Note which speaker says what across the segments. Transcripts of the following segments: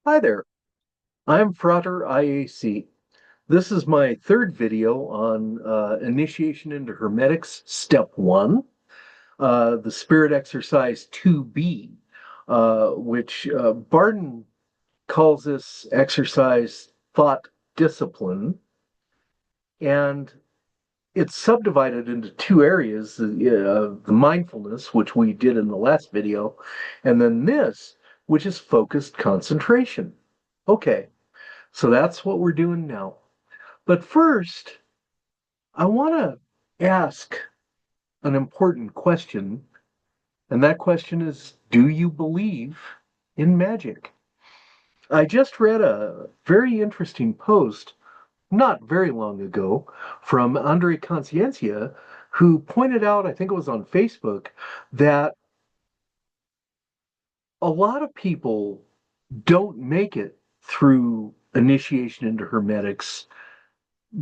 Speaker 1: Hi there, I'm Frater IAC. This is my third video on initiation into Hermetics, Step 1, the Spirit Exercise 2B, which Barden calls this exercise thought discipline, and it's subdivided into two areas, the mindfulness, which we did in the last video, and then this, which is focused concentration. Okay, so that's what we're doing now. But first, I want to ask an important question, and that question is, do you believe in magic? I just read a very interesting post not very long ago from Andre Consciencia, who pointed out, I think it was on Facebook, that a lot of people don't make it through initiation into Hermetics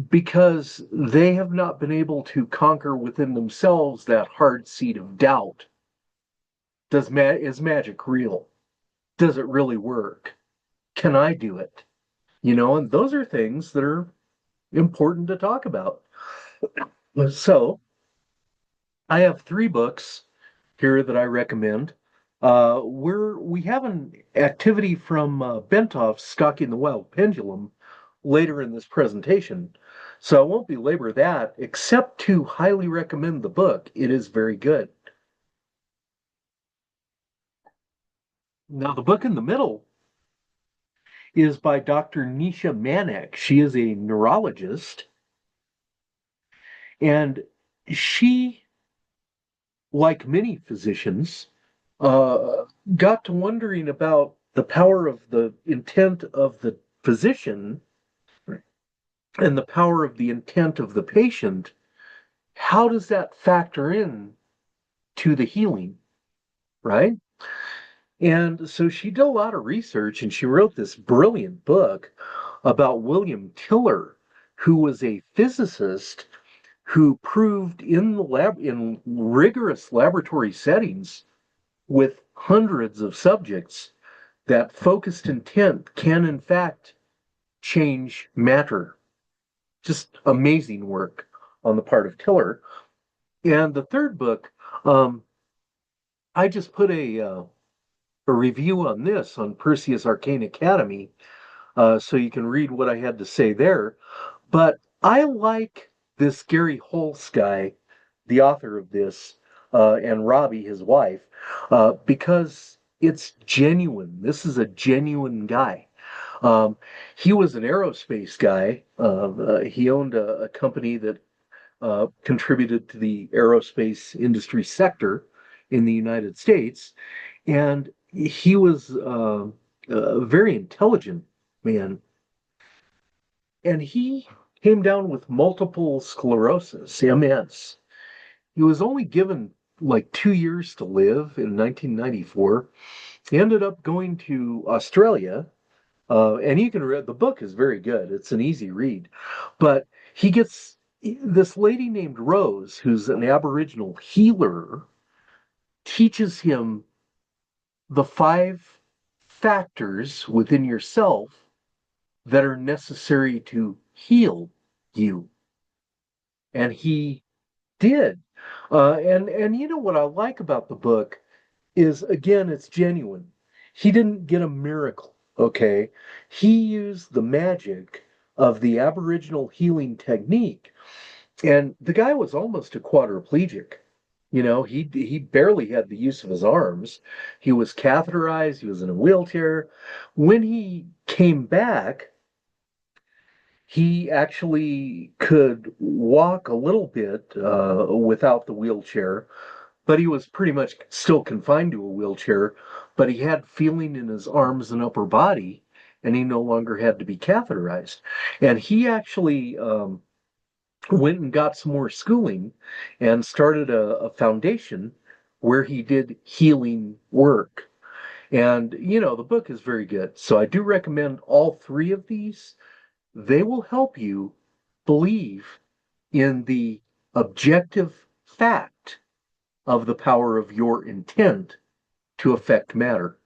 Speaker 1: because they have not been able to conquer within themselves that hard seat of doubt. Is magic real? Does it really work? Can I do it? And those are things that are important to talk about. So I have three books here that I recommend. We have an activity from Bentoff's Stalking the Wild Pendulum later in this presentation, so I won't belabor that, except to highly recommend the book. It is very good. Now, the book in the middle is by Dr. Nisha Manek. She is a neurologist, and she, like many physicians, uh, got to wondering about the power of the intent of the physician and the power of the intent of the patient. How does that factor in to the healing, right? And so she did a lot of research and she wrote this brilliant book about William Tiller, who was a physicist who proved in the lab in rigorous laboratory settings with hundreds of subjects that focused intent can in fact change matter. Just amazing work on the part of Tiller. And the third book, um, I just put a review on this on Perseus Arcane Academy, so you can read what I had to say there. But I like this Gary Holtz guy, the author of this, and Robbie, his wife, because it's genuine. This is a genuine guy. Um, he was an aerospace guy. He owned a company that contributed to the aerospace industry sector in the United States. And he was a very intelligent man. And he came down with multiple sclerosis, MS. He was only given like 2 years to live in 1994. He ended up going to Australia. And you can read the book is very good. It's an easy read. But he gets this lady named Rose, who's an Aboriginal healer, teaches him the 5 factors within yourself that are necessary to heal you. And he did. And you know what I like about the book is, again, it's genuine. He didn't get a miracle, okay? He used the magic of the Aboriginal healing technique. And the guy was almost a quadriplegic. He barely had the use of his arms. He was catheterized, he was in a wheelchair. When he came back, he actually could walk a little bit without the wheelchair, but he was pretty much still confined to a wheelchair. But he had feeling in his arms and upper body, and he no longer had to be catheterized. And he actually went and got some more schooling and started a foundation where he did healing work. And, the book is very good. So I do recommend all three of these. They will help you believe in the objective fact of the power of your intent to affect matter.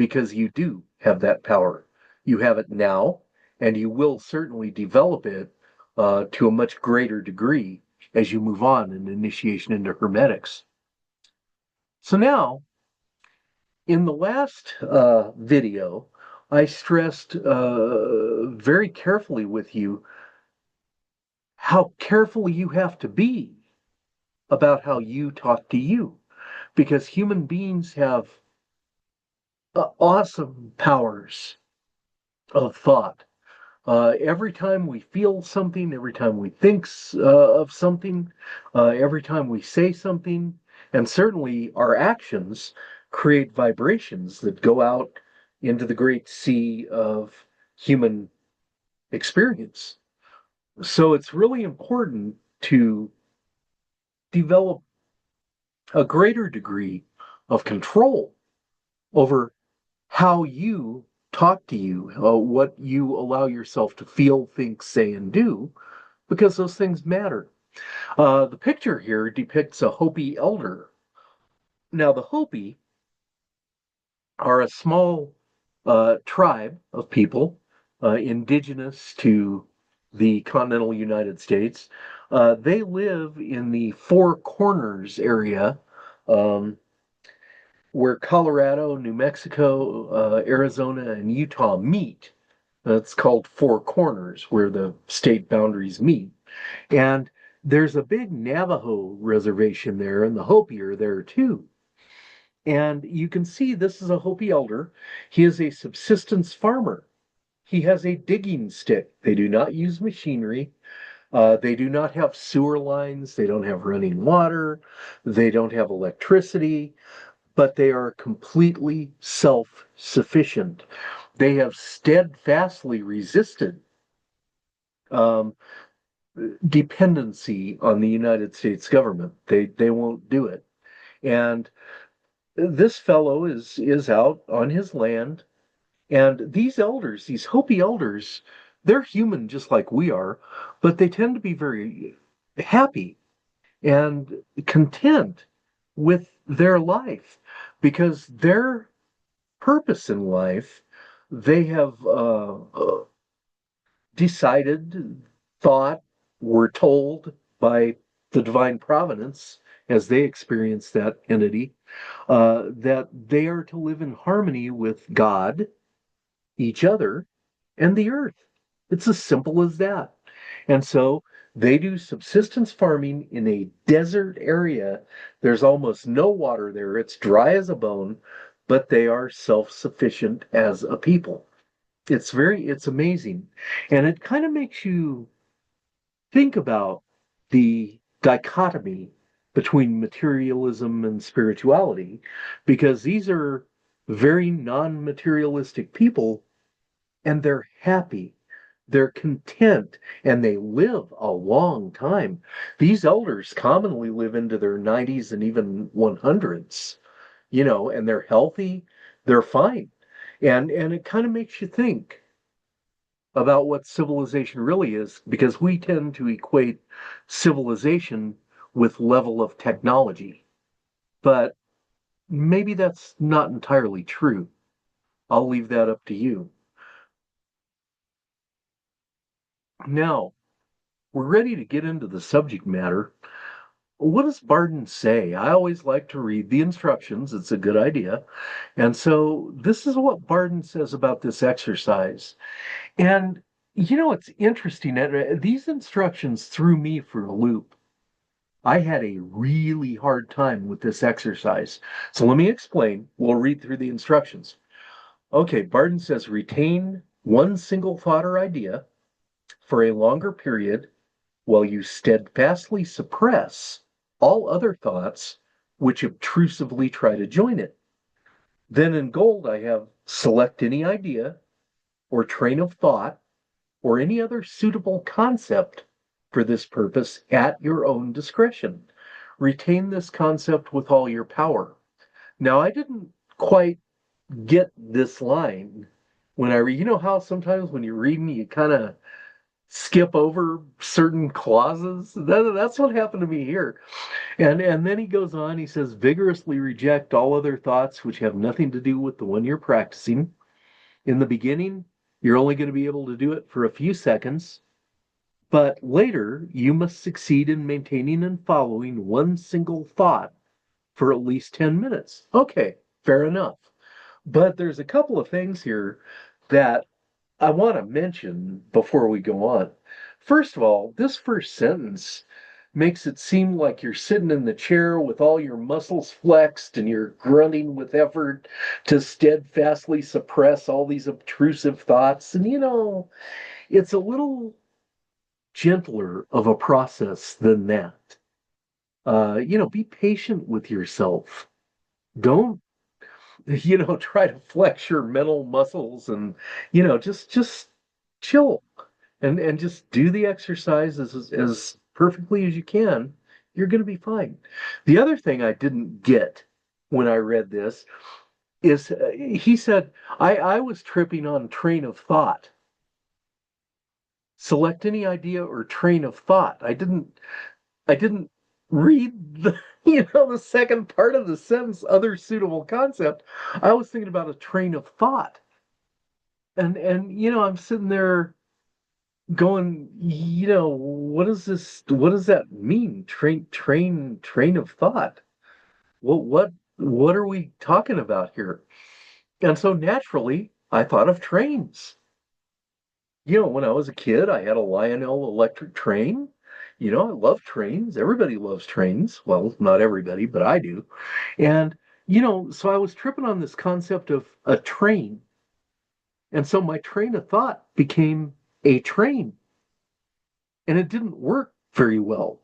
Speaker 1: because you do have that power. You have it now, and you will certainly develop it to a much greater degree as you move on in initiation into Hermetics. So now, in the last video, I stressed very carefully with you how careful you have to be about how you talk to you, because human beings have awesome powers of thought. Every time we feel something, every time we think of something, every time we say something, and certainly our actions create vibrations that go out into the great sea of human experience. So it's really important to develop a greater degree of control over how you talk to you, what you allow yourself to feel, think, say, and do, because those things matter. The picture here depicts a Hopi elder. Now, the Hopi are a small tribe of people indigenous to the continental United States. They live in the Four Corners area, um, where Colorado, New Mexico, Arizona, and Utah meet. It's called Four Corners, where the state boundaries meet. And there's a big Navajo reservation there, and the Hopi are there too. And you can see this is a Hopi elder. He is a subsistence farmer. He has a digging stick. They do not use machinery. They do not have sewer lines. They don't have running water. They don't have electricity, but they are completely self-sufficient. They have steadfastly resisted um, dependency on the United States government. They won't do it. And this fellow is out on his land, and these elders, these Hopi elders, they're human just like we are, but they tend to be very happy and content with their life because their purpose in life, they have decided, thought, were told by the divine providence as they experience that entity, that they are to live in harmony with God, each other, and the earth. It's as simple as that. And so they do subsistence farming in a desert area. There's almost no water there. It's dry as a bone, but they are self-sufficient as a people. It's amazing. And it kind of makes you think about the dichotomy between materialism and spirituality, because these are very non-materialistic people and they're happy, they're content, and they live a long time. These elders commonly live into their 90s and even 100s, and they're healthy, they're fine. And it kind of makes you think about what civilization really is, because we tend to equate civilization with level of technology. But maybe that's not entirely true. I'll leave that up to you. Now, we're ready to get into the subject matter. What does Barden say? I always like to read the instructions. It's a good idea. And so this is what Barden says about this exercise. And it's interesting. These instructions threw me for a loop. I had a really hard time with this exercise. So let me explain. We'll read through the instructions. Okay, Barden says retain one single thought or idea for a longer period while you steadfastly suppress all other thoughts which obtrusively try to join it. Then in gold, I have select any idea or train of thought or any other suitable concept for this purpose at your own discretion. Retain this concept with all your power. Now, I didn't quite get this line when I read. You know how sometimes when you're reading, you kind of skip over certain clauses. That's what happened to me here. And then he goes on, he says, vigorously reject all other thoughts which have nothing to do with the one you're practicing. In the beginning, you're only going to be able to do it for a few seconds, but later you must succeed in maintaining and following one single thought for at least 10 minutes. Okay, fair enough. But there's a couple of things here that I want to mention before we go on. First of all, this first sentence makes it seem like you're sitting in the chair with all your muscles flexed and you're grunting with effort to steadfastly suppress all these obtrusive thoughts. And it's a little gentler of a process than that. Be patient with yourself. Don't, try to flex your mental muscles and, just chill and just do the exercise as perfectly as you can. You're going to be fine. The other thing I didn't get when I read this is he said, I was tripping on train of thought. Select any idea or train of thought. I didn't read the second part of the sentence, other suitable concept. I was thinking about a train of thought. And I'm sitting there going, what is this? What does that mean? Train of thought. What are we talking about here? And so naturally, I thought of trains. When I was a kid, I had a Lionel electric train. I love trains. Everybody loves trains. Well, not everybody, but I do. And, so I was tripping on this concept of a train. And so my train of thought became a train. And it didn't work very well.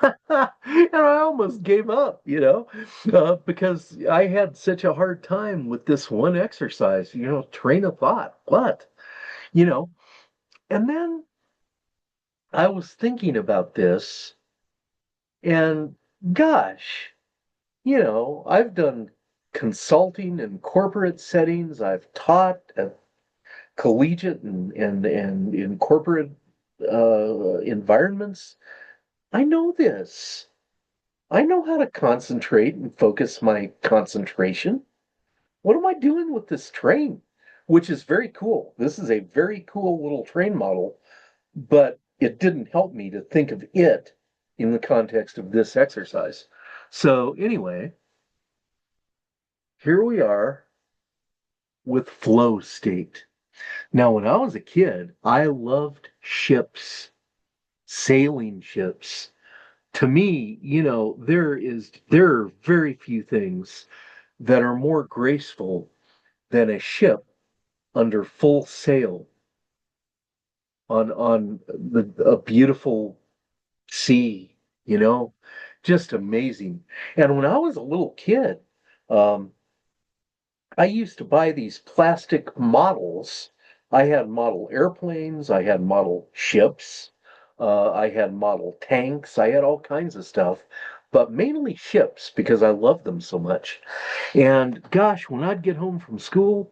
Speaker 1: And I almost gave up, because I had such a hard time with this one exercise, train of thought. What? You know, and then I was thinking about this, and gosh, I've done consulting in corporate settings. I've taught at collegiate and in corporate environments. I know this. I know how to concentrate and focus my concentration. What am I doing with this train? Which is very cool. This is a very cool little train model, but it didn't help me to think of it in the context of this exercise. So, anyway, here we are with flow state. Now, when I was a kid, I loved ships, sailing ships. To me, there are very few things that are more graceful than a ship under full sail on a beautiful sea, just amazing. And when I was a little kid, um, I used to buy these plastic models. I had model airplanes, I had model ships, I had model tanks, I had all kinds of stuff, but mainly ships because I loved them so much. And gosh, when I'd get home from school,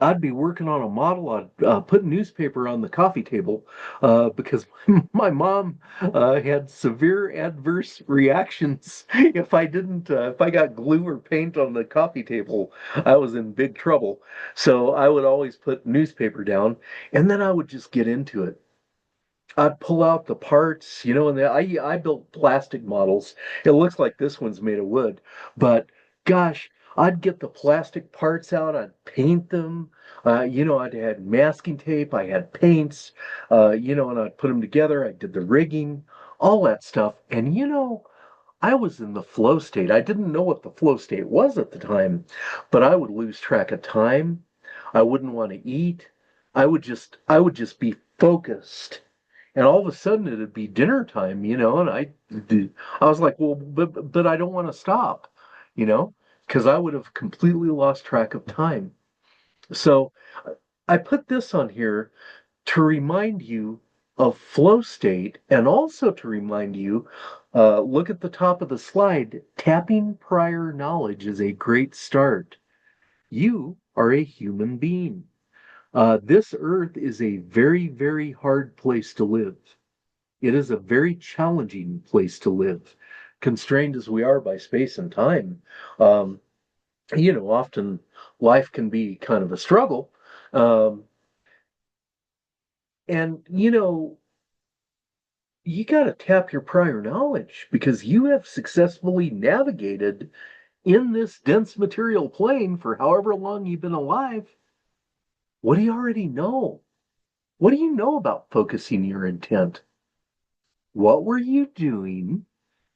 Speaker 1: I'd be working on a model. I'd put newspaper on the coffee table because my mom had severe adverse reactions. If I got glue or paint on the coffee table, I was in big trouble. So I would always put newspaper down, and then I would just get into it. I'd pull out the parts, and I built plastic models. It looks like this one's made of wood, but gosh, I'd get the plastic parts out, I'd paint them. I'd had masking tape, I had paints, and I'd put them together. I did the rigging, all that stuff. And I was in the flow state. I didn't know what the flow state was at the time, but I would lose track of time. I wouldn't want to eat. I would just be focused, and all of a sudden it'd be dinner time, and I was like, well, but I don't want to stop, you know, because I would have completely lost track of time. So I put this on here to remind you of flow state and also to remind you, look at the top of the slide. Tapping prior knowledge is a great start. You are a human being. This earth is a very, very hard place to live. It is a very challenging place to live, constrained as we are by space and time. Um, Often life can be kind of a struggle. Um, and, you got to tap your prior knowledge because you have successfully navigated in this dense material plane for however long you've been alive. What do you already know? What do you know about focusing your intent? What were you doing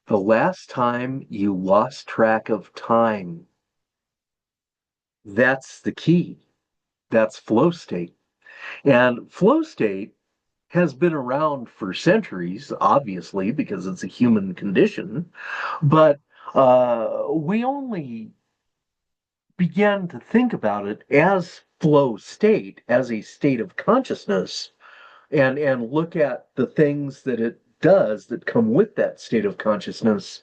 Speaker 1: the last time you lost track of time? That's the key. That's flow state. And flow state has been around for centuries, obviously, because it's a human condition, but we only began to think about it as flow state, as a state of consciousness, and look at the things that it does that come with that state of consciousness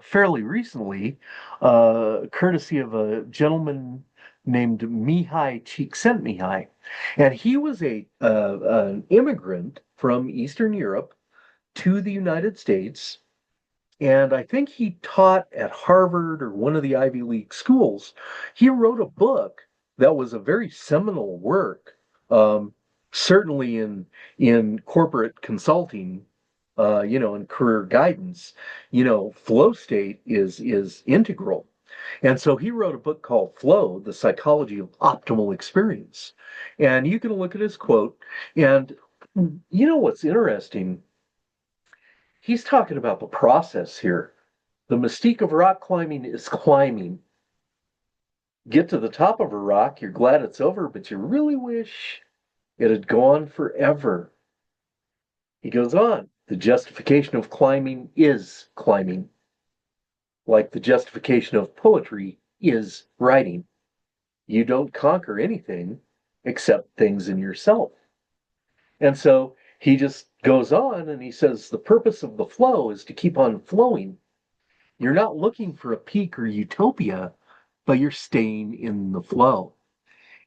Speaker 1: fairly recently, courtesy of a gentleman named Mihai Csikszentmihalyi. And he was an immigrant from Eastern Europe to the United States, and I think he taught at Harvard or one of the Ivy League schools. He wrote a book that was a very seminal work, um, certainly in corporate consulting, and career guidance. Flow state is integral. And so he wrote a book called Flow, The Psychology of Optimal Experience. And you can look at his quote. And what's interesting? He's talking about the process here. The mystique of rock climbing is climbing. Get to the top of a rock, you're glad it's over, but you really wish it had gone forever. He goes on. The justification of climbing is climbing, like the justification of poetry is writing. You don't conquer anything except things in yourself. And so he just goes on and he says the purpose of the flow is to keep on flowing. You're not looking for a peak or utopia, but you're staying in the flow.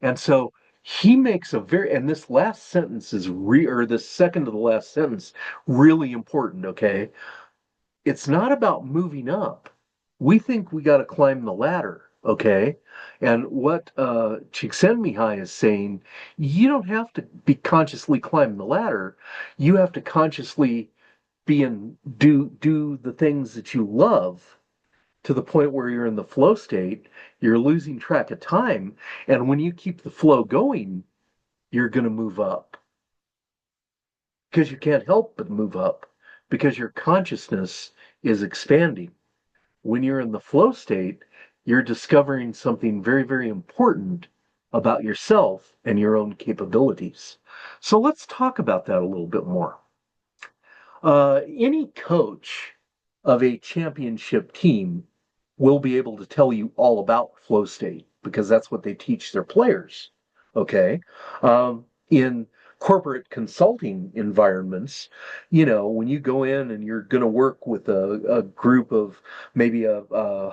Speaker 1: And so he makes and this last sentence is or this second to the last sentence, really important, okay? It's not about moving up. We think we got to climb the ladder, okay? And what Csikszentmihalyi is saying, you don't have to be consciously climbing the ladder. You have to consciously do the things that you love to the point where you're in the flow state, you're losing track of time. And when you keep the flow going, you're going to move up because you can't help but move up because your consciousness is expanding. When you're in the flow state, you're discovering something very, very important about yourself and your own capabilities. So let's talk about that a little bit more. Any coach of a championship team will be able to tell you all about flow state because that's what they teach their players. Okay. In corporate consulting environments, when you go in and you're going to work with a group of maybe a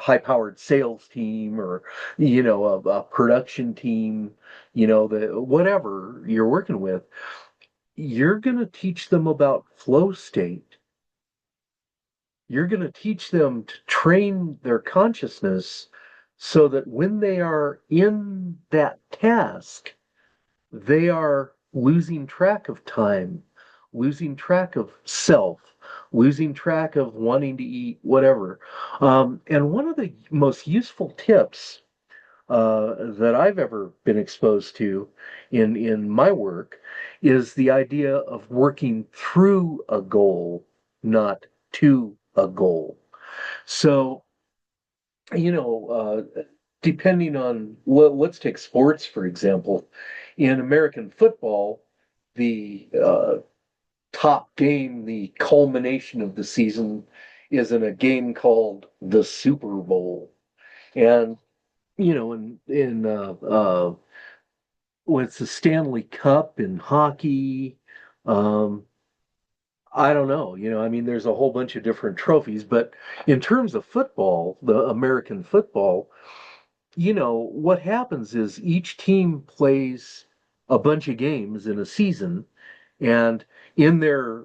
Speaker 1: high powered sales team or, a production team, the whatever you're working with, you're going to teach them about flow state. You're going to teach them to train their consciousness so that when they are in that task, they are losing track of time, losing track of self, losing track of wanting to eat, whatever. And one of the most useful tips that I've ever been exposed to in my work is the idea of working through a goal, not to a goal. So, you know, depending on, let's take sports, for example. In American football, the top game, the culmination of the season, is in a game called the Super Bowl. And, when it's the Stanley Cup in hockey, um, I don't know. I mean, there's a whole bunch of different trophies, but in terms of football, the American football, what happens is each team plays. a bunch of games in a season, and in their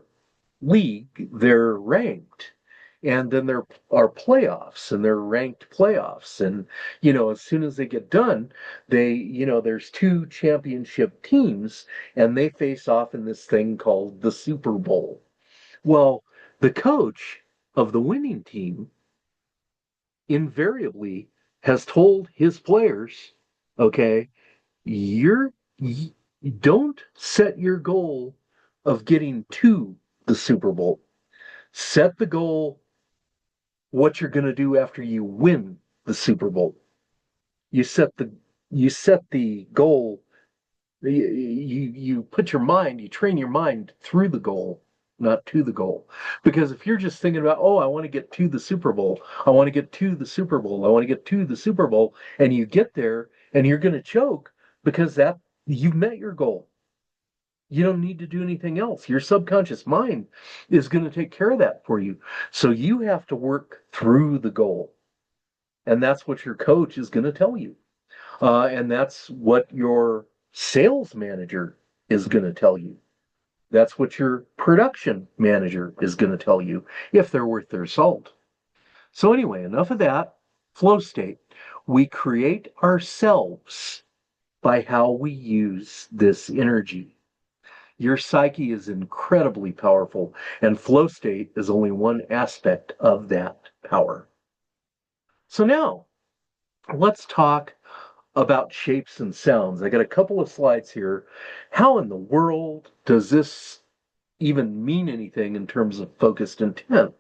Speaker 1: league, they're ranked. And then there are playoffs and they're ranked playoffs. And, as soon as they get done, there's two championship teams and they face off in this thing called the Super Bowl. Well, the coach of the winning team invariably has told his players, okay, you're, y- don't set your goal of getting to the Super Bowl. Set the goal what you're going to do after you win the Super Bowl. You set the you set the goal. You put your mind, you train your mind through the goal, not to the goal. Because if you're just thinking about, oh, I want to get to the Super Bowl, I want to get to the Super Bowl, I want to get to the Super Bowl, and you get there and you're going to choke because that you've met your goal. You don't need to do anything else. Your subconscious mind is going to take care of that for you. So you have to work through the goal. And that's what your coach is going to tell you. And that's what your sales manager is going to tell you. That's what your production manager is going to tell you if they're worth their salt. So, anyway, enough of that. Flow state. We create ourselves by how we use this energy. Your psyche is incredibly powerful, and flow state is only one aspect of that power. So now, let's talk about shapes and sounds. I got a couple of slides here. How in the world does this even mean anything in terms of focused intent?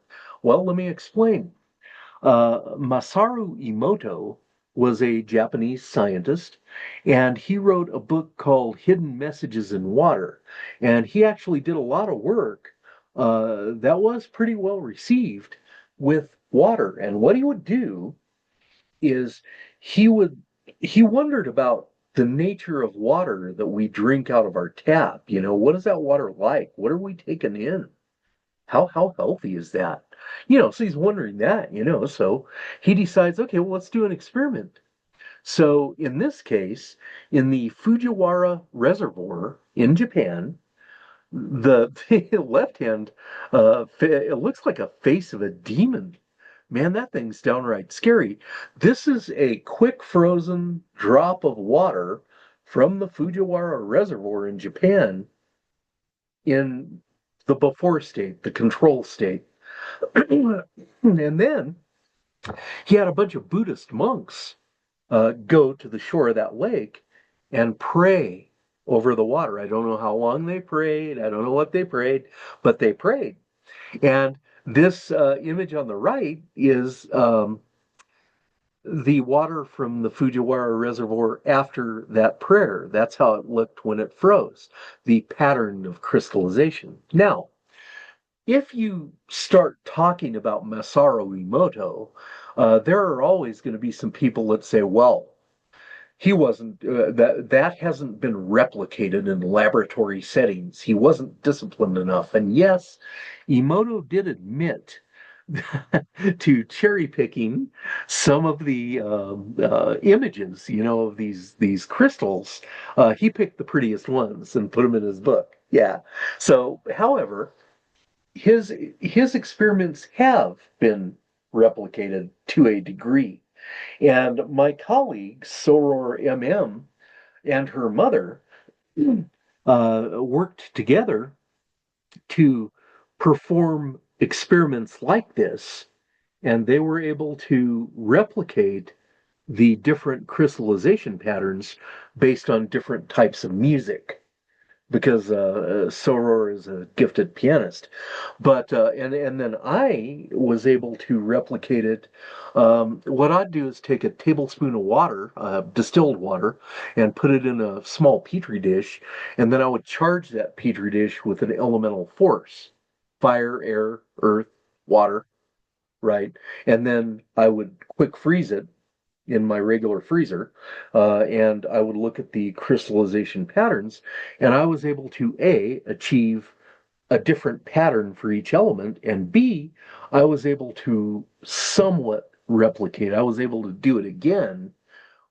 Speaker 1: Well, let me explain. Masaru Emoto was a Japanese scientist, and he wrote a book called Hidden Messages in Water. And he actually did a lot of work that was pretty well received with water. And what he would do is he would he wondered about the nature of water that we drink out of our tap. What is that water like? What are we taking in? How healthy is that? So he's wondering that, so he decides, okay, well, let's do an experiment. So in this case, in the Fujiwara Reservoir in Japan, the left hand, it looks like a face of a demon. Man, that thing's downright scary. This is a quick frozen drop of water from the Fujiwara Reservoir in Japan in the before state, the control state. And then he had a bunch of Buddhist monks go to the shore of that lake and pray over the water. I don't know how long they prayed. I don't know what they prayed, but they prayed. And this image on the right is the water from the Fujiwara Reservoir after that prayer. That's how it looked when it froze, the pattern of crystallization. Now, if you start talking about Masaru Emoto, there are always going to be some people that say, well, he wasn't that hasn't been replicated in laboratory settings. He wasn't disciplined enough. And yes, Emoto did admit to cherry picking some of the images, of these crystals. He picked the prettiest ones and put them in his book. Yeah. So, however, his experiments have been replicated to a degree. And my colleague, Soror MM, and her mother worked together to perform experiments like this, and they were able to replicate the different crystallization patterns based on different types of music because Soror is a gifted pianist. But and then I was able to replicate it. What I'd do is take a tablespoon of water, distilled water, and put it in a small petri dish, and then I would charge that petri dish with an elemental force: fire, air, earth, water, right? And then I would quick freeze it in my regular freezer, and I would look at the crystallization patterns, and I was able to A, achieve a different pattern for each element, and B, I was able to somewhat replicate. I was able to do it again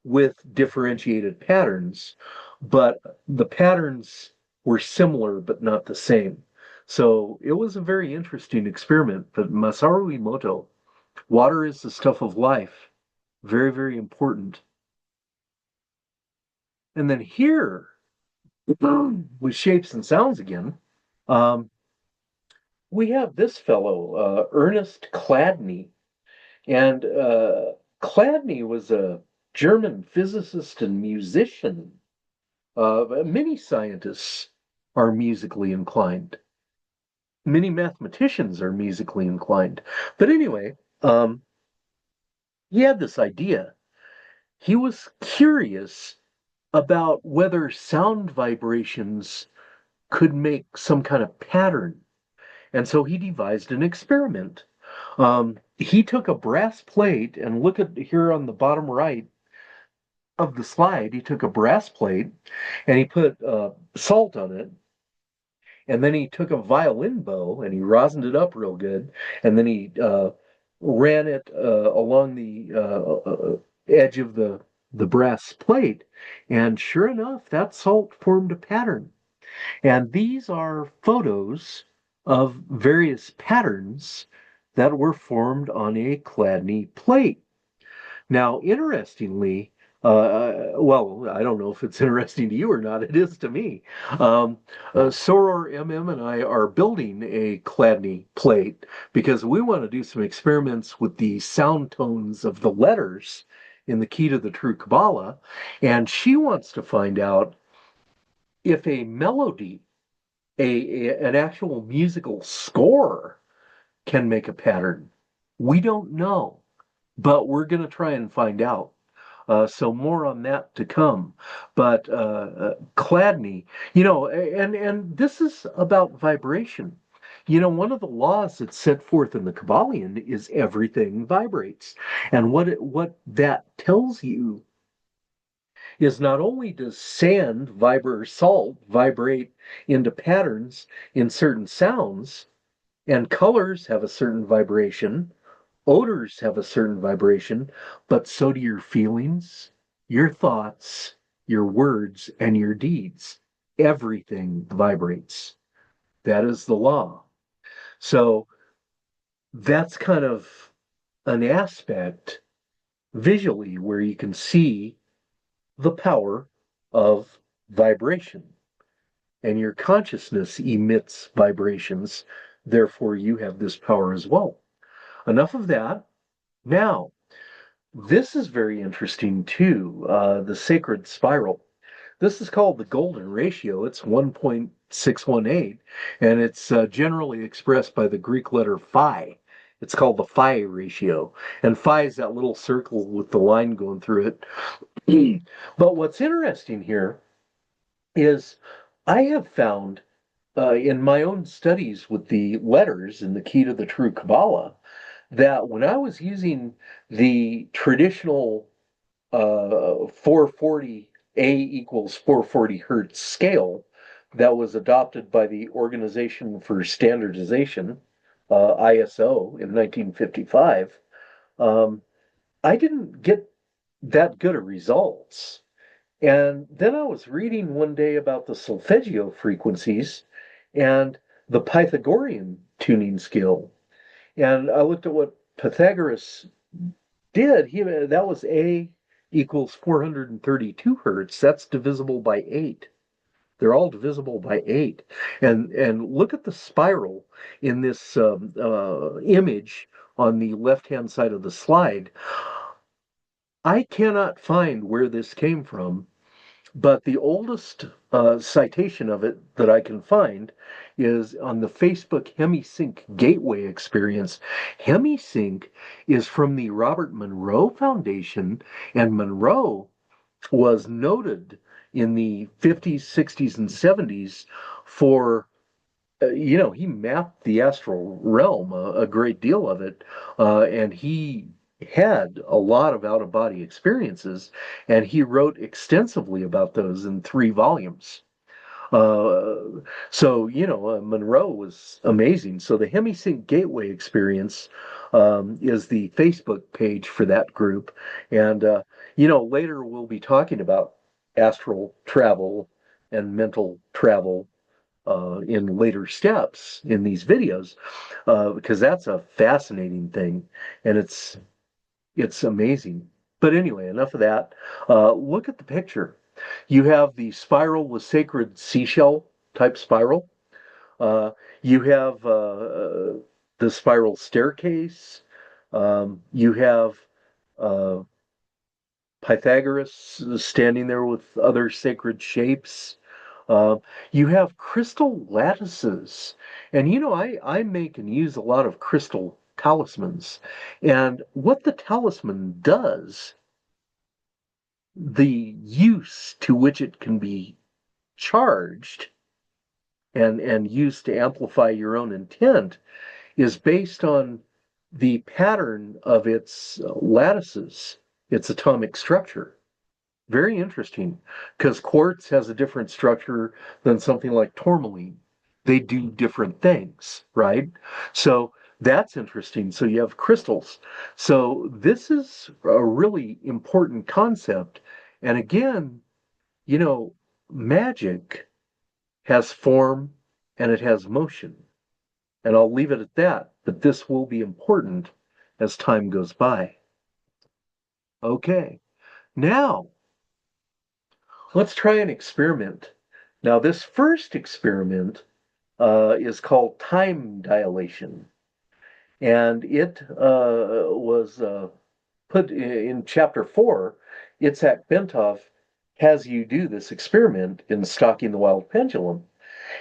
Speaker 1: with differentiated patterns, but the patterns were similar but not the same. So it was a very interesting experiment. But Masaru Emoto, water is the stuff of life, very, very important. And then here, with shapes and sounds again, um, we have this fellow, Ernest Chladni. And Chladni was a German physicist and musician. Many scientists are musically inclined. Many mathematicians are musically inclined. But anyway, he had this idea. He was curious about whether sound vibrations could make some kind of pattern. And so he devised an experiment. He took a brass plate, and look at here on the bottom right of the slide, he took a brass plate and he put salt on it. And then he took a violin bow and he rosined it up real good. And then he ran it along the edge of the brass plate. And sure enough, that salt formed a pattern. And these are photos of various patterns that were formed on a Chladni plate. Now, interestingly, well, I don't know if it's interesting to you or not. It is to me. Soror MM and I are building a Chladni plate because we want to do some experiments with the sound tones of the letters in the key to the true Kabbalah. And she wants to find out if a melody, an actual musical score, can make a pattern. We don't know, but we're going to try and find out. So more on that to come. But Chladni, and this is about vibration. One of the laws that's set forth in the Kabbalion is everything vibrates, and what that tells you is not only does sand vibrate or salt vibrate into patterns in certain sounds, and colors have a certain vibration, odors have a certain vibration, but so do your feelings, your thoughts, your words, and your deeds. Everything vibrates. That is the law. So that's kind of an aspect visually where you can see the power of vibration. And your consciousness emits vibrations. Therefore, you have this power as well. Enough of that. Now, this is very interesting too, the sacred spiral. This is called the golden ratio. It's 1.618, and it's generally expressed by the Greek letter phi. It's called the phi ratio. And phi is that little circle with the line going through it. But what's interesting here is I have found in my own studies with the letters in the key to the true Kabbalah that when I was using the traditional 440 A equals 440 hertz scale that was adopted by the Organization for Standardization, ISO, in 1955, I didn't get that good of results. And then I was reading one day about the solfeggio frequencies and the Pythagorean tuning scale. And I looked at what Pythagoras did. That was A equals 432 hertz. That's divisible by 8. They're all divisible by 8. And look at the spiral in this image on the left-hand side of the slide. I cannot find where this came from, but the oldest citation of it that I can find is on the Facebook HemiSync Gateway experience. HemiSync is from the Robert Monroe Foundation, and Monroe was noted in the 50s, 60s, and 70s for, he mapped the astral realm, a great deal of it, and he had a lot of out of body experiences, and he wrote extensively about those in 3 volumes. Monroe was amazing. So the HemiSync Gateway experience is the Facebook page for that group. And Later we'll be talking about astral travel and mental travel in later steps in these videos, because that's a fascinating thing, and it's amazing. But anyway, enough of that. Look at the picture. You have the spiral, the sacred seashell type spiral. You have the spiral staircase. You have uh, Pythagoras standing there with other sacred shapes. Uh, you have crystal lattices. And I make and use a lot of crystal talismans. And what the talisman does, the use to which it can be charged and used to amplify your own intent, is based on the pattern of its lattices, its atomic structure. Very interesting, because quartz has a different structure than something like tourmaline. They do different things, right? So that's interesting. So you have crystals. So this is a really important concept. And again, you know, magic has form and it has motion. And I'll leave it at that, but this will be important as time goes by. Okay, now let's try an experiment. Now, this first experiment is called time dilation, and it was put in chapter 4. Itzhak Bentov has you do this experiment in Stalking the Wild Pendulum.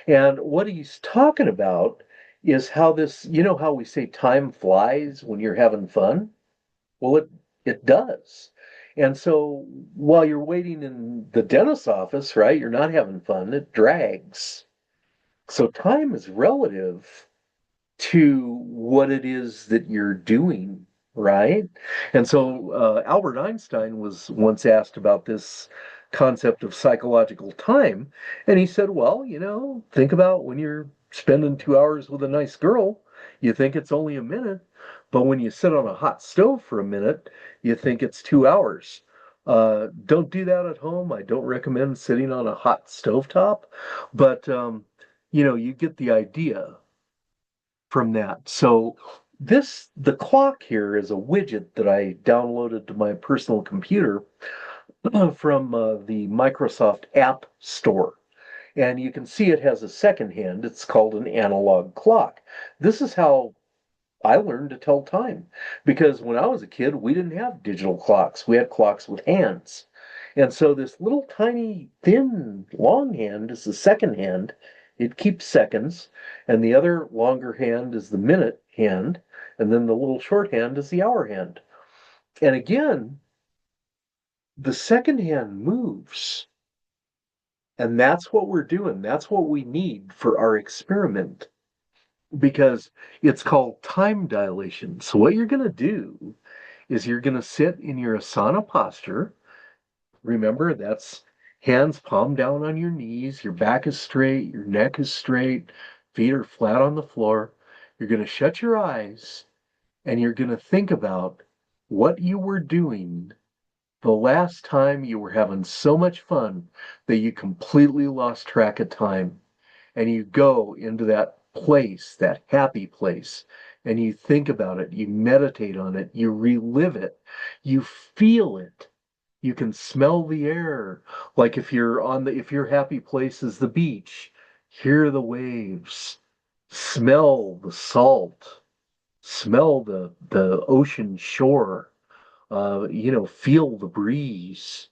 Speaker 1: And what he's talking about is how how we say time flies when you're having fun? Well, it does. And so while you're waiting in the dentist's office, right, you're not having fun, it drags. So time is relative to what it is that you're doing, right? And so Albert Einstein was once asked about this concept of psychological time, and he said, well, think about when you're spending 2 hours with a nice girl, you think it's only a minute, but when you sit on a hot stove for a minute, you think it's 2 hours. Don't do that at home. I don't recommend sitting on a hot stovetop, but you get the idea from that. So the clock here is a widget that I downloaded to my personal computer from the Microsoft App Store. And you can see it has a second hand. It's called an analog clock. This is how I learned to tell time, because when I was a kid, we didn't have digital clocks. We had clocks with hands. And so this little tiny thin long hand is the second hand. It keeps seconds. And the other longer hand is the minute hand. And then the little short hand is the hour hand. And again, the second hand moves. And that's what we're doing. That's what we need for our experiment, because it's called time dilation. So what you're going to do is you're going to sit in your asana posture. Remember, that's hands palm down on your knees, your back is straight, your neck is straight, feet are flat on the floor. You're going to shut your eyes and you're going to think about what you were doing the last time you were having so much fun that you completely lost track of time. And you go into that place, that happy place, and you think about it, you meditate on it, you relive it, you feel it. You can smell the air. Like if your happy place is the beach, hear the waves, smell the salt, smell the ocean shore, feel the breeze.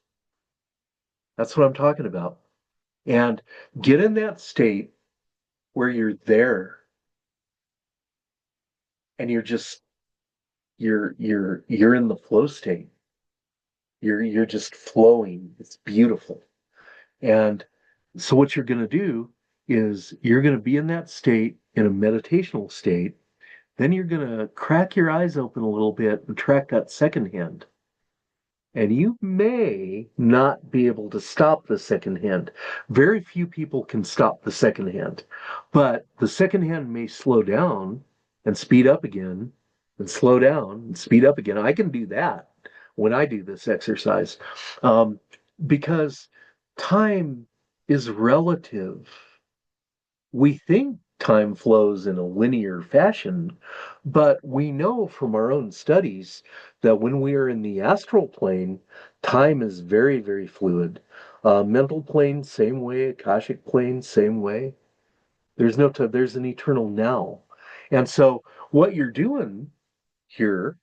Speaker 1: That's what I'm talking about. And get in that state where you're there and you're in the flow state. You're just flowing. It's beautiful. And so what you're going to do is you're going to be in that state, in a meditational state. Then you're going to crack your eyes open a little bit and track that second hand. And you may not be able to stop the second hand. Very few people can stop the second hand, but the second hand may slow down and speed up again, and slow down and speed up again. I can do that when I do this exercise, um, because time is relative. We think time flows in a linear fashion, but we know from our own studies that when we are in the astral plane, time is very, very fluid. Mental plane, same way. Akashic plane, same way. There's no time, there's an eternal now. And so what you're doing here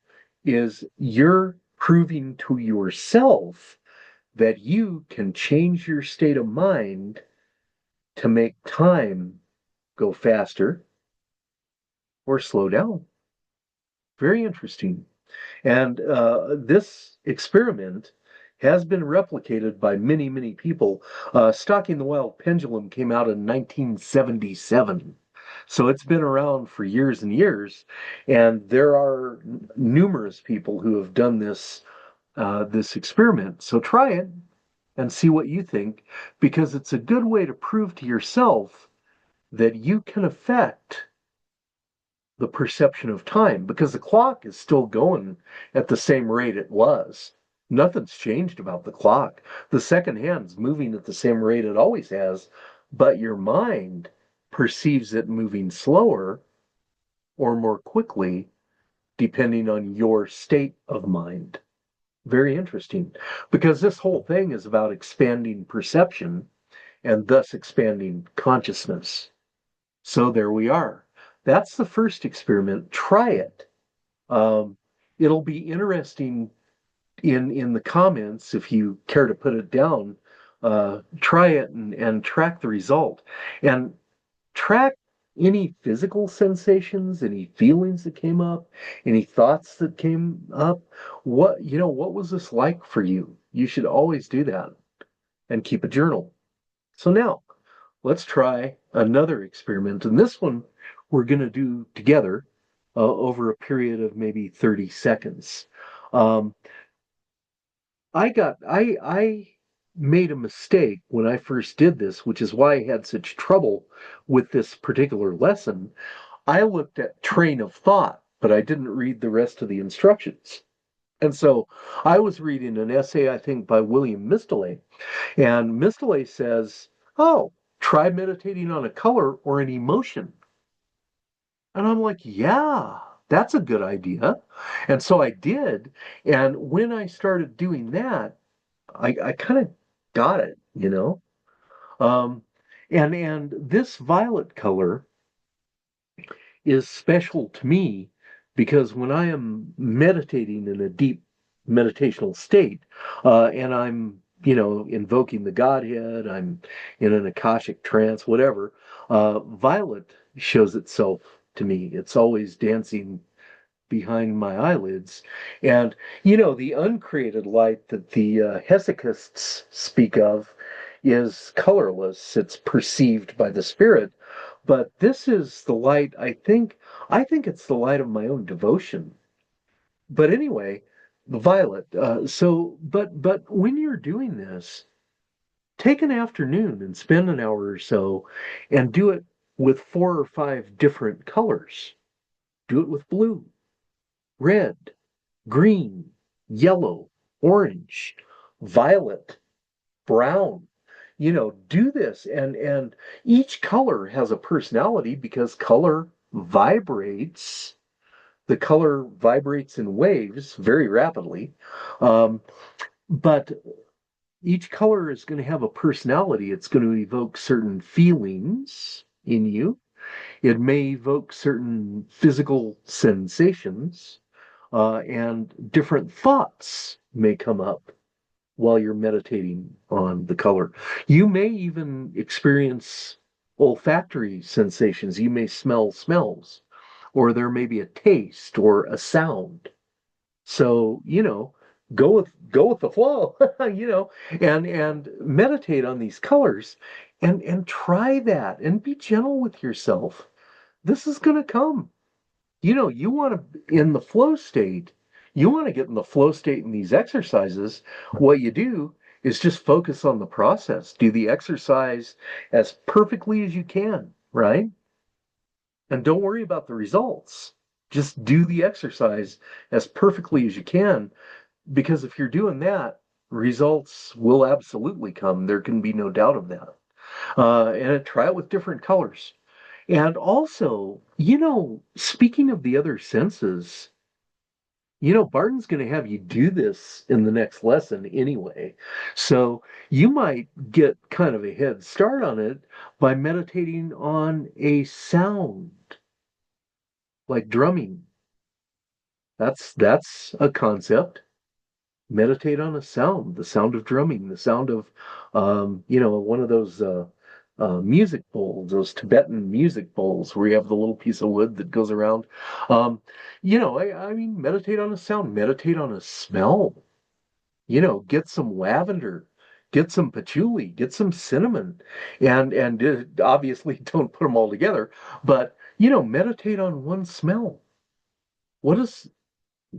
Speaker 1: is you're proving to yourself that you can change your state of mind to make time go faster or slow down. Very interesting. And this experiment has been replicated by many, many people. Stalking the Wild Pendulum came out in 1977. So it's been around for years and years. And there are numerous people who have done this experiment. So try it and see what you think, because it's a good way to prove to yourself that you can affect the perception of time, because the clock is still going at the same rate it was. Nothing's changed about the clock. The second hand's moving at the same rate it always has, but your mind perceives it moving slower or more quickly depending on your state of mind. Very interesting, because this whole thing is about expanding perception and thus expanding consciousness. So there we are. That's the first experiment. Try it. Um, it'll be interesting in the comments if you care to put it down. Try it and track the result, and track any physical sensations, any feelings that came up, any thoughts that came up. What was this like for you? You should always do that and keep a journal. So now let's try another experiment. And this one we're going to do together over a period of maybe 30 seconds. Um, I made a mistake when I first did this, which is why I had such trouble with this particular lesson. I looked at train of thought, but I didn't read the rest of the instructions. And so I was reading an essay, I think, by William Mistolay, and Mistolay says, oh, try meditating on a color or an emotion. And I'm like, yeah, that's a good idea. And so I did. And when I started doing that, I kind of got it, you know? Um, and this violet color is special to me because when I am meditating in a deep meditational state, and I'm, invoking the Godhead, I'm in an Akashic trance, whatever, violet shows itself to me. It's always dancing behind my eyelids. And, the uncreated light that the hesychists speak of is colorless. It's perceived by the spirit. But this is the light, I think it's the light of my own devotion. But anyway, the violet. But when you're doing this, take an afternoon and spend an hour or so and do it with 4 or 5 different colors. Do it with blue, red, green, yellow, orange, violet, brown. Do this, and each color has a personality because the color vibrates in waves very rapidly. But each color is going to have a personality. It's going to evoke certain feelings in you. It may evoke certain physical sensations, and different thoughts may come up while you're meditating on the color. You may even experience olfactory sensations. You may smell smells, or there may be a taste or a sound. So, go with the flow, and meditate on these colors and try that and be gentle with yourself. This is going to come. You want to in the flow state. You want to get in the flow state in these exercises. What you do is just focus on the process. Do the exercise as perfectly as you can, right? And don't worry about the results. Just do the exercise as perfectly as you can. Because if you're doing that, results will absolutely come. There can be no doubt of that. And try it with different colors. And also, speaking of the other senses, Barton's going to have you do this in the next lesson anyway. So you might get kind of a head start on it by meditating on a sound like drumming. That's a concept. Meditate on a sound, the sound of drumming, the sound of, one of those music bowls, those Tibetan music bowls where you have the little piece of wood that goes around. Um, I mean, meditate on a sound, meditate on a smell. Get some lavender, get some patchouli, get some cinnamon, and obviously don't put them all together, but meditate on one smell. What is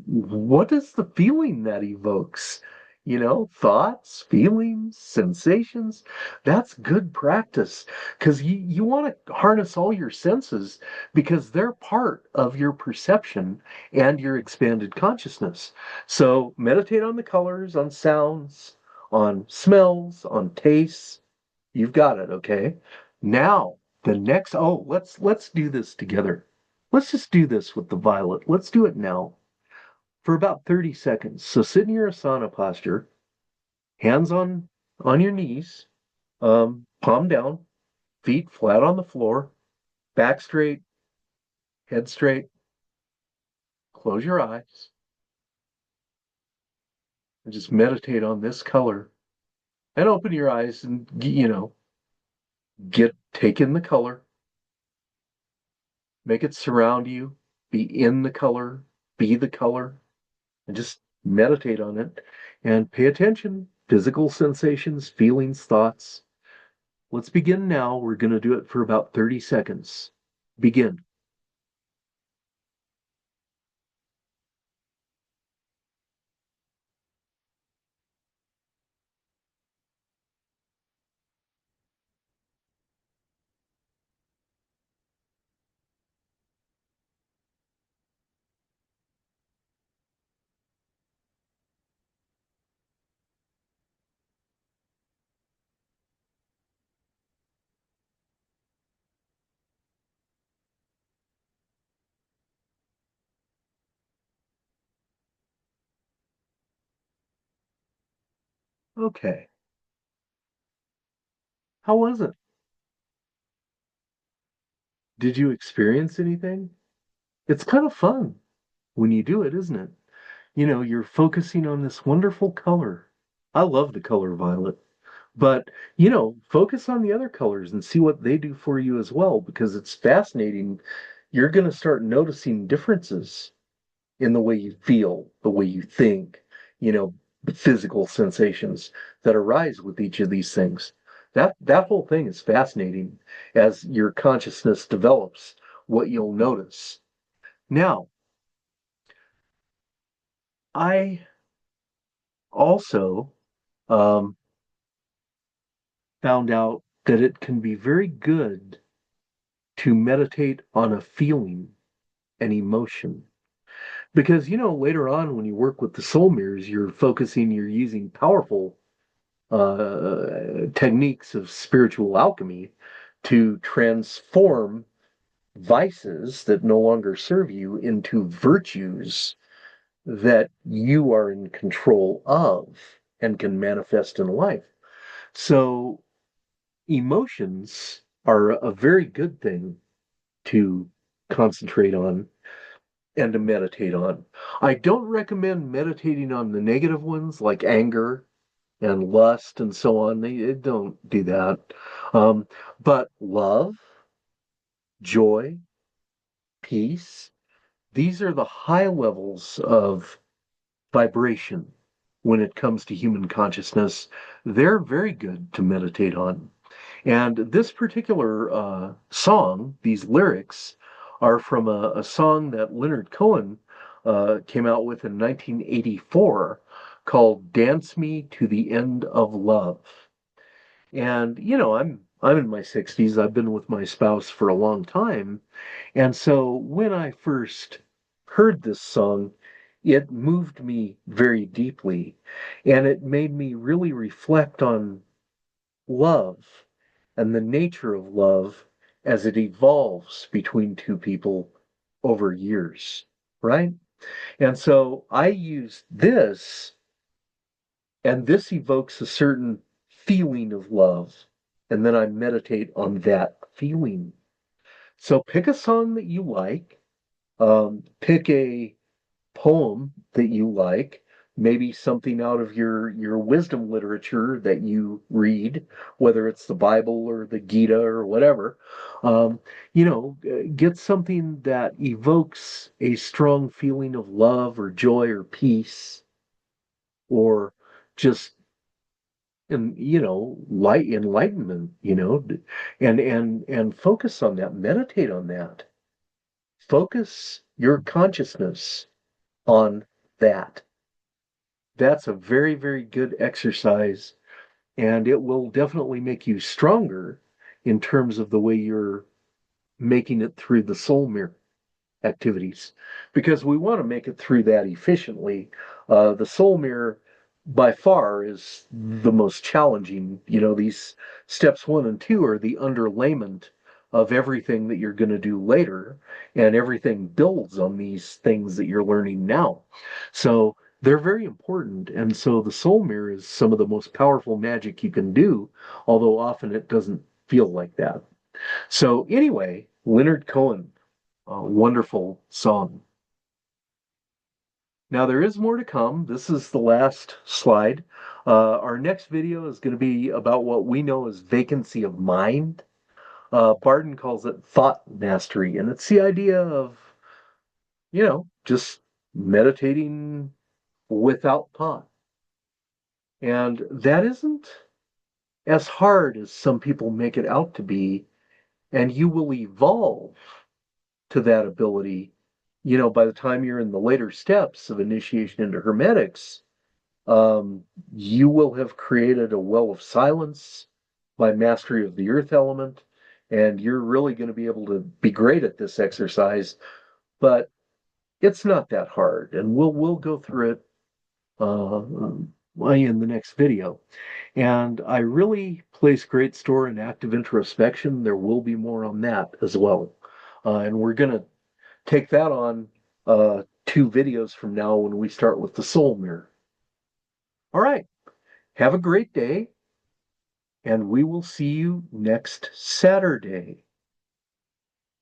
Speaker 1: what is the feeling that evokes? Thoughts, feelings, sensations. That's good practice because you want to harness all your senses because they're part of your perception and your expanded consciousness. So meditate on the colors, on sounds, on smells, on tastes. You've got it, okay? Now, let's do this together. Let's just do this with the violet. Let's do it now for about 30 seconds. So sit in your asana posture, hands on your knees, palm down, feet flat on the floor, back straight, head straight. Close your eyes and just meditate on this color. And open your eyes and get take in the color, make it surround you, be in the color, be the color, and just meditate on it and pay attention. Physical sensations, feelings, thoughts. Let's begin now. We're going to do it for about 30 seconds. Begin. Okay. How was it? Did you experience anything? It's kind of fun when you do it, isn't it? You're focusing on this wonderful color. I love the color violet. But, focus on the other colors and see what they do for you as well, because it's fascinating. You're going to start noticing differences in the way you feel, the way you think, the physical sensations that arise with each of these things. That whole thing is fascinating as your consciousness develops, what you'll notice. Now, I also um, found out that it can be very good to meditate on a feeling, an emotion. Because, later on when you work with the soul mirrors, you're using powerful techniques of spiritual alchemy to transform vices that no longer serve you into virtues that you are in control of and can manifest in life. So, emotions are a very good thing to concentrate on and to meditate on. I don't recommend meditating on the negative ones like anger and lust and so on. They don't do that. Um, but love, joy, peace, these are the high levels of vibration when it comes to human consciousness. They're very good to meditate on. And this particular song, these lyrics, are from a song that Leonard Cohen came out with in 1984 called Dance Me to the End of Love. And I'm in my 60s. I've been with my spouse for a long time. And so when I first heard this song, it moved me very deeply, and it made me really reflect on love and the nature of love as it evolves between two people over years, right? And so I use this, and this evokes a certain feeling of love, and then I meditate on that feeling. So pick a song that you like, pick a poem that you like, maybe something out of your wisdom literature that you read, whether it's the Bible or the Gita or whatever. Um, get something that evokes a strong feeling of love or joy or peace or just light enlightenment, and focus on that, meditate on that. Focus your consciousness on that. That's a very, very good exercise, and it will definitely make you stronger in terms of the way you're making it through the soul mirror activities, because we want to make it through that efficiently. The soul mirror by far is the most challenging. These steps 1 and 2 are the underlayment of everything that you're going to do later, and everything builds on these things that you're learning now. So they're very important. And so the soul mirror is some of the most powerful magic you can do, although often it doesn't feel like that. So anyway, Leonard Cohen, a wonderful song. Now there is more to come. This is the last slide. Our next video is going to be about what we know as vacancy of mind. Barden calls it thought mastery, and it's the idea of, just meditating without thought. And that isn't as hard as some people make it out to be, and you will evolve to that ability, by the time you're in the later steps of initiation into Hermetics, you will have created a well of silence by mastery of the earth element, and you're really going to be able to be great at this exercise. But it's not that hard, and we'll go through it in the next video. And I really place great store in active introspection. There will be more on that as well. And we're going to take that on 2 videos from now when we start with the soul mirror. All right. Have a great day, and we will see you next Saturday.